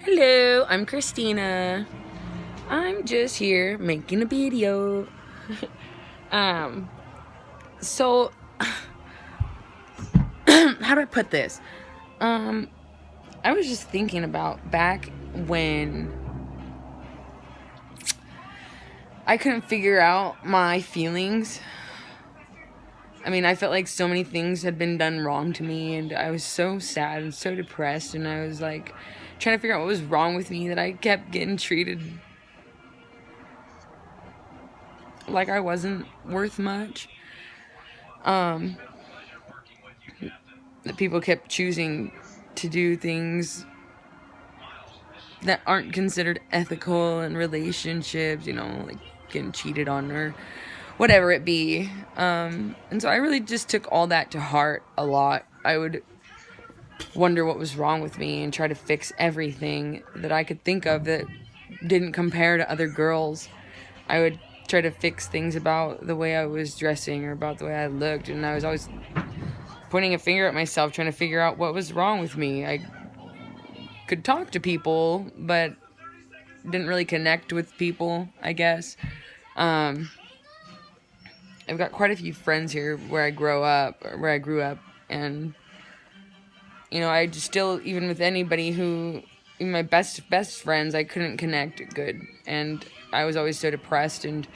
Hello, I'm Christina. I'm just here making a video. um, so how do I put this? I was just thinking about back when I couldn't figure out my feelings. I mean, I felt like so many things had been done wrong to me, and I was so sad and so depressed, and I was like trying to figure out what was wrong with me that I kept getting treated like I wasn't worth much. That people kept choosing to do things that aren't considered ethical in relationships, like getting cheated on or whatever it be. And so I really just took all that to heart a lot. I would wonder what was wrong with me and try to fix everything that I could think of that didn't compare to other girls. I would try to fix things about the way I was dressing or about the way I looked, and I was always pointing a finger at myself, trying to figure out what was wrong with me. I could talk to people, but didn't really connect with people, I guess. I've got quite a few friends here where I grew up, and I just still, even with anybody who, even my best friends, I couldn't connect good, and I was always so depressed. And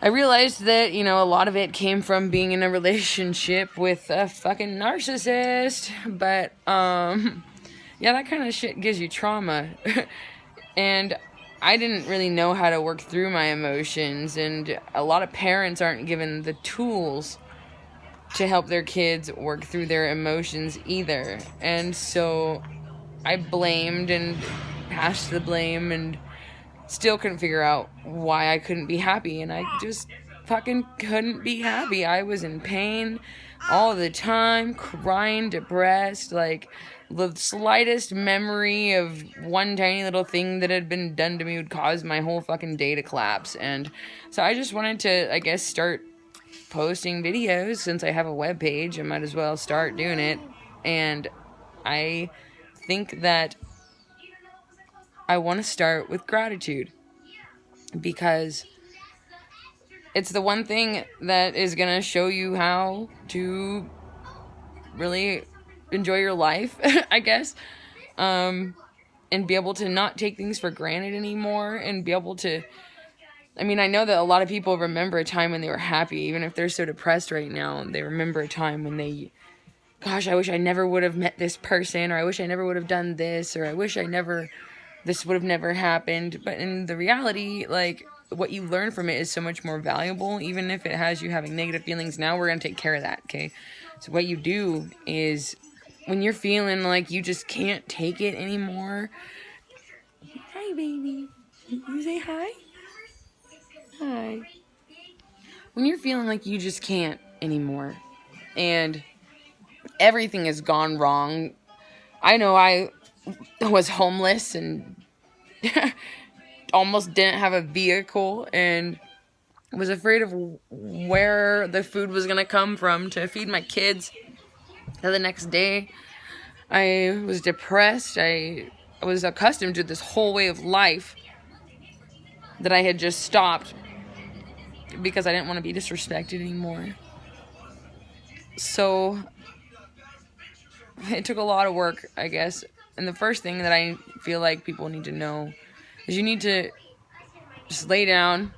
I realized that, a lot of it came from being in a relationship with a fucking narcissist. But, yeah, that kind of shit gives you trauma. And I didn't really know how to work through my emotions. And a lot of parents aren't given the tools to help their kids work through their emotions either. And so I blamed and passed the blame and still couldn't figure out why I couldn't be happy, and I just fucking couldn't be happy. I was in pain all the time, crying, depressed, like the slightest memory of one tiny little thing that had been done to me would cause my whole fucking day to collapse. And so I just wanted to, I guess, start posting videos. Since I have a webpage, I might as well start doing it. And I think that I want to start with gratitude, because it's the one thing that is going to show you how to really enjoy your life, I guess, and be able to not take things for granted anymore, and be able to, I mean, I know that a lot of people remember a time when they were happy, even if they're so depressed right now. They remember a time when they, gosh, I wish I never would have met this person, or I wish I never would have done this, or I wish this would have never happened. But in the reality, like, what you learn from it is so much more valuable. Even if it has you having negative feelings now, we're going to take care of that, okay? So what you do is, when you're feeling like you just can't take it anymore, hi, baby. You say hi? Hi. When you're feeling like you just can't anymore, and everything has gone wrong. I know I was homeless and almost didn't have a vehicle, and was afraid of where the food was going to come from to feed my kids. So the next day, I was depressed. I was accustomed to this whole way of life that I had just stopped because I didn't want to be disrespected anymore. So it took a lot of work, I guess. And the first thing that I feel like people need to know is you need to just lay down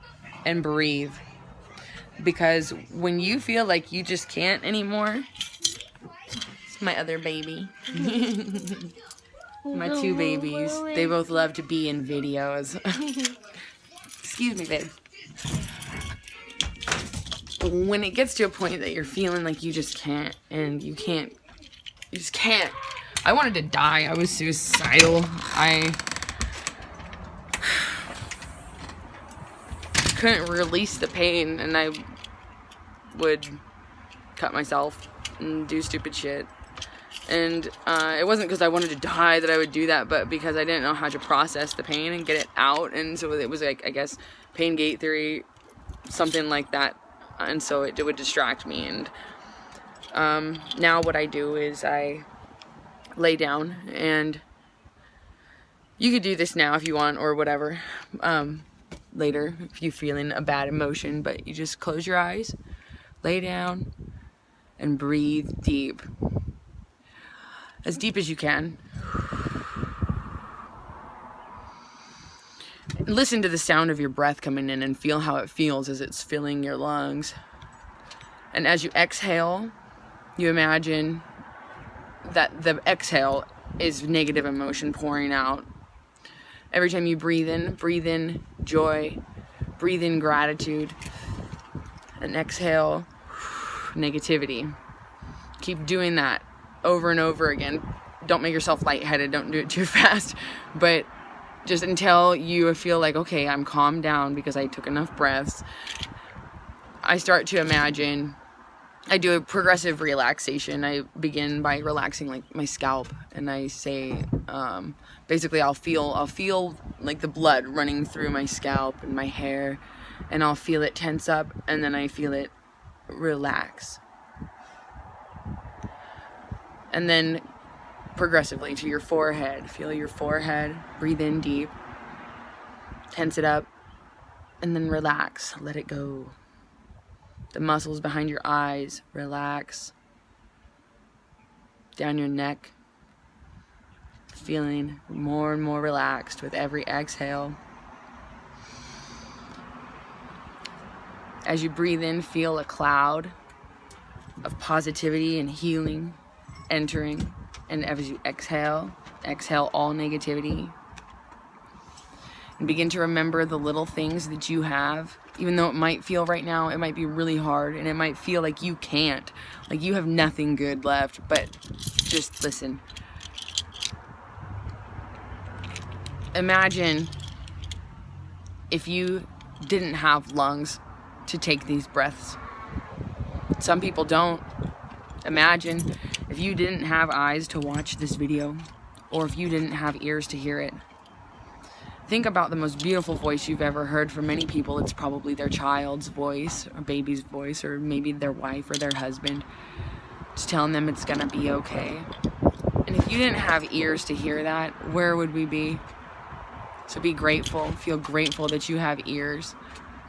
and breathe. Because when you feel like you just can't anymore, it's my other baby. My two babies. They both love to be in videos. Excuse me, babe. When it gets to a point that you're feeling like you just can't, and you just can't. I wanted to die. I was suicidal. I couldn't release the pain, and I would cut myself and do stupid shit. And it wasn't because I wanted to die that I would do that, but because I didn't know how to process the pain and get it out. And so it was like, I guess, pain gate theory, something like that. And so it would distract me. And now what I do is I lay down and You could do this now if you want, or whatever, later if you're feeling a bad emotion, but you just close your eyes, lay down, and breathe deep. As deep as you can. Listen to the sound of your breath coming in and feel how it feels as it's filling your lungs. And as you exhale, you imagine that the exhale is negative emotion pouring out. Every time you breathe in joy, breathe in gratitude, and exhale negativity. Keep doing that over and over again. Don't make yourself lightheaded, don't do it too fast, but just until you feel like, okay, I'm calmed down because I took enough breaths. I start to imagine, I do a progressive relaxation. I begin by relaxing like my scalp, and I say, basically I'll feel like the blood running through my scalp and my hair, and I'll feel it tense up, and then I feel it relax. And then progressively to your forehead. Feel your forehead, breathe in deep, tense it up, and then relax, let it go. The muscles behind your eyes, relax. Down your neck, feeling more and more relaxed with every exhale. As you breathe in, feel a cloud of positivity and healing entering. And as you exhale all negativity. And begin to remember the little things that you have. Even though it might feel right now, it might be really hard, and it might feel like you can't. Like you have nothing good left, but just listen. Imagine if you didn't have lungs to take these breaths. Some people don't. Imagine if you didn't have eyes to watch this video, or if you didn't have ears to hear it. Think about the most beautiful voice you've ever heard. For many people, it's probably their child's voice, or baby's voice, or maybe their wife or their husband, just telling them it's gonna be okay. And if you didn't have ears to hear that, where would we be? So be grateful, feel grateful that you have ears,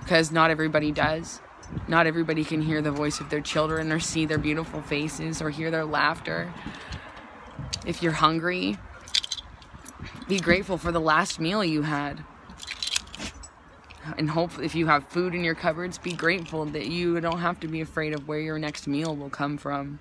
because not everybody does. Not everybody can hear the voice of their children, or see their beautiful faces, or hear their laughter. If you're hungry, be grateful for the last meal you had. And hope if you have food in your cupboards, be grateful that you don't have to be afraid of where your next meal will come from.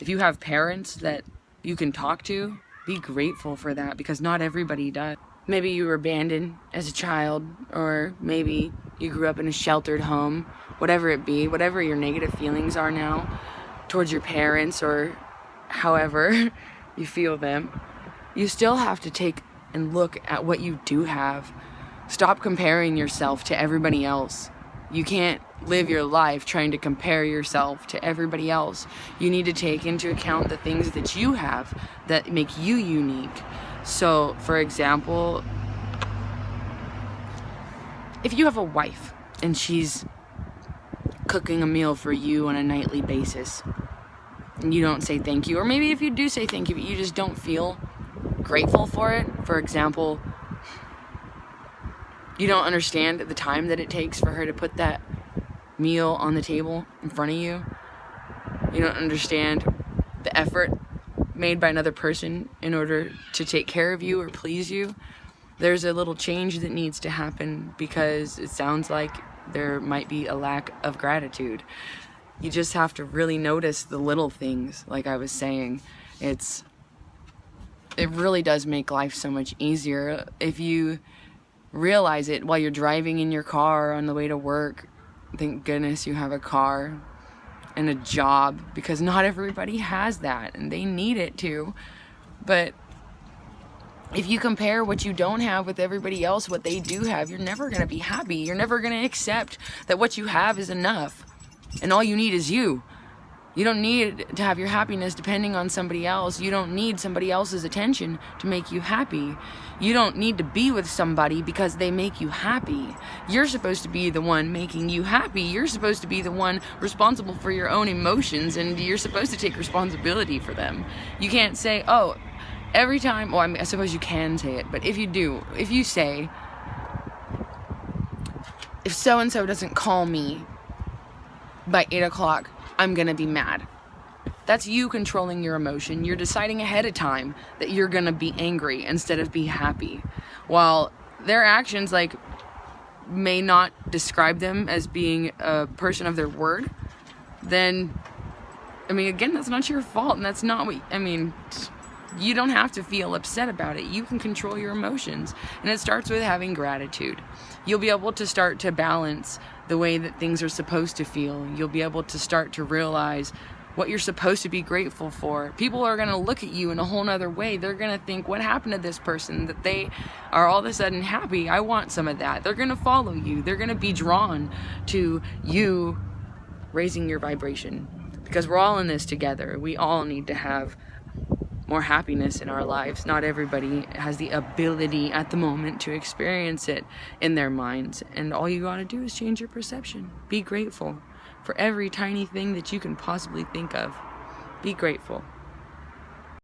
If you have parents that you can talk to, be grateful for that, because not everybody does. Maybe you were abandoned as a child, or maybe you grew up in a sheltered home, whatever it be, whatever your negative feelings are now towards your parents, or however you feel them, you still have to take and look at what you do have. Stop comparing yourself to everybody else. You can't live your life trying to compare yourself to everybody else. You need to take into account the things that you have that make you unique. So, for example, if you have a wife and she's cooking a meal for you on a nightly basis and you don't say thank you, or maybe if you do say thank you but you just don't feel grateful for it. For example, you don't understand the time that it takes for her to put that meal on the table in front of you. You don't understand the effort made by another person in order to take care of you or please you. There's a little change that needs to happen, because it sounds like there might be a lack of gratitude. You just have to really notice the little things. Like I was saying, it really does make life so much easier if you realize it while you're driving in your car on the way to work. Thank goodness you have a car and a job, because not everybody has that, and they need it too. But if you compare what you don't have with everybody else, what they do have, you're never going to be happy. You're never going to accept that what you have is enough, and all you need is you. You don't need to have your happiness depending on somebody else. You don't need somebody else's attention to make you happy. You don't need to be with somebody because they make you happy. You're supposed to be the one making you happy. You're supposed to be the one responsible for your own emotions, and you're supposed to take responsibility for them. You can't say, oh, every time, well, I mean, I suppose you can say it, but if you say, if so-and-so doesn't call me by 8 o'clock, I'm gonna be mad. That's you controlling your emotion. You're deciding ahead of time that you're gonna be angry instead of be happy. While their actions, like, may not describe them as being a person of their word, then, I mean, again, that's not your fault, and that's not what, I mean, you don't have to feel upset about it. You can control your emotions, and it starts with having gratitude. You'll be able to start to balance the way that things are supposed to feel. You'll be able to start to realize what you're supposed to be grateful for. People are going to look at you in a whole nother way. They're going to think, what happened to this person that they are all of a sudden happy? I want some of that. They're going to follow you. They're going to be drawn to you raising your vibration, because we're all in this together. We all need to have more happiness in our lives. Not everybody has the ability at the moment to experience it in their minds, and all you got to do is change your perception. Be grateful for every tiny thing that you can possibly think of. Be grateful.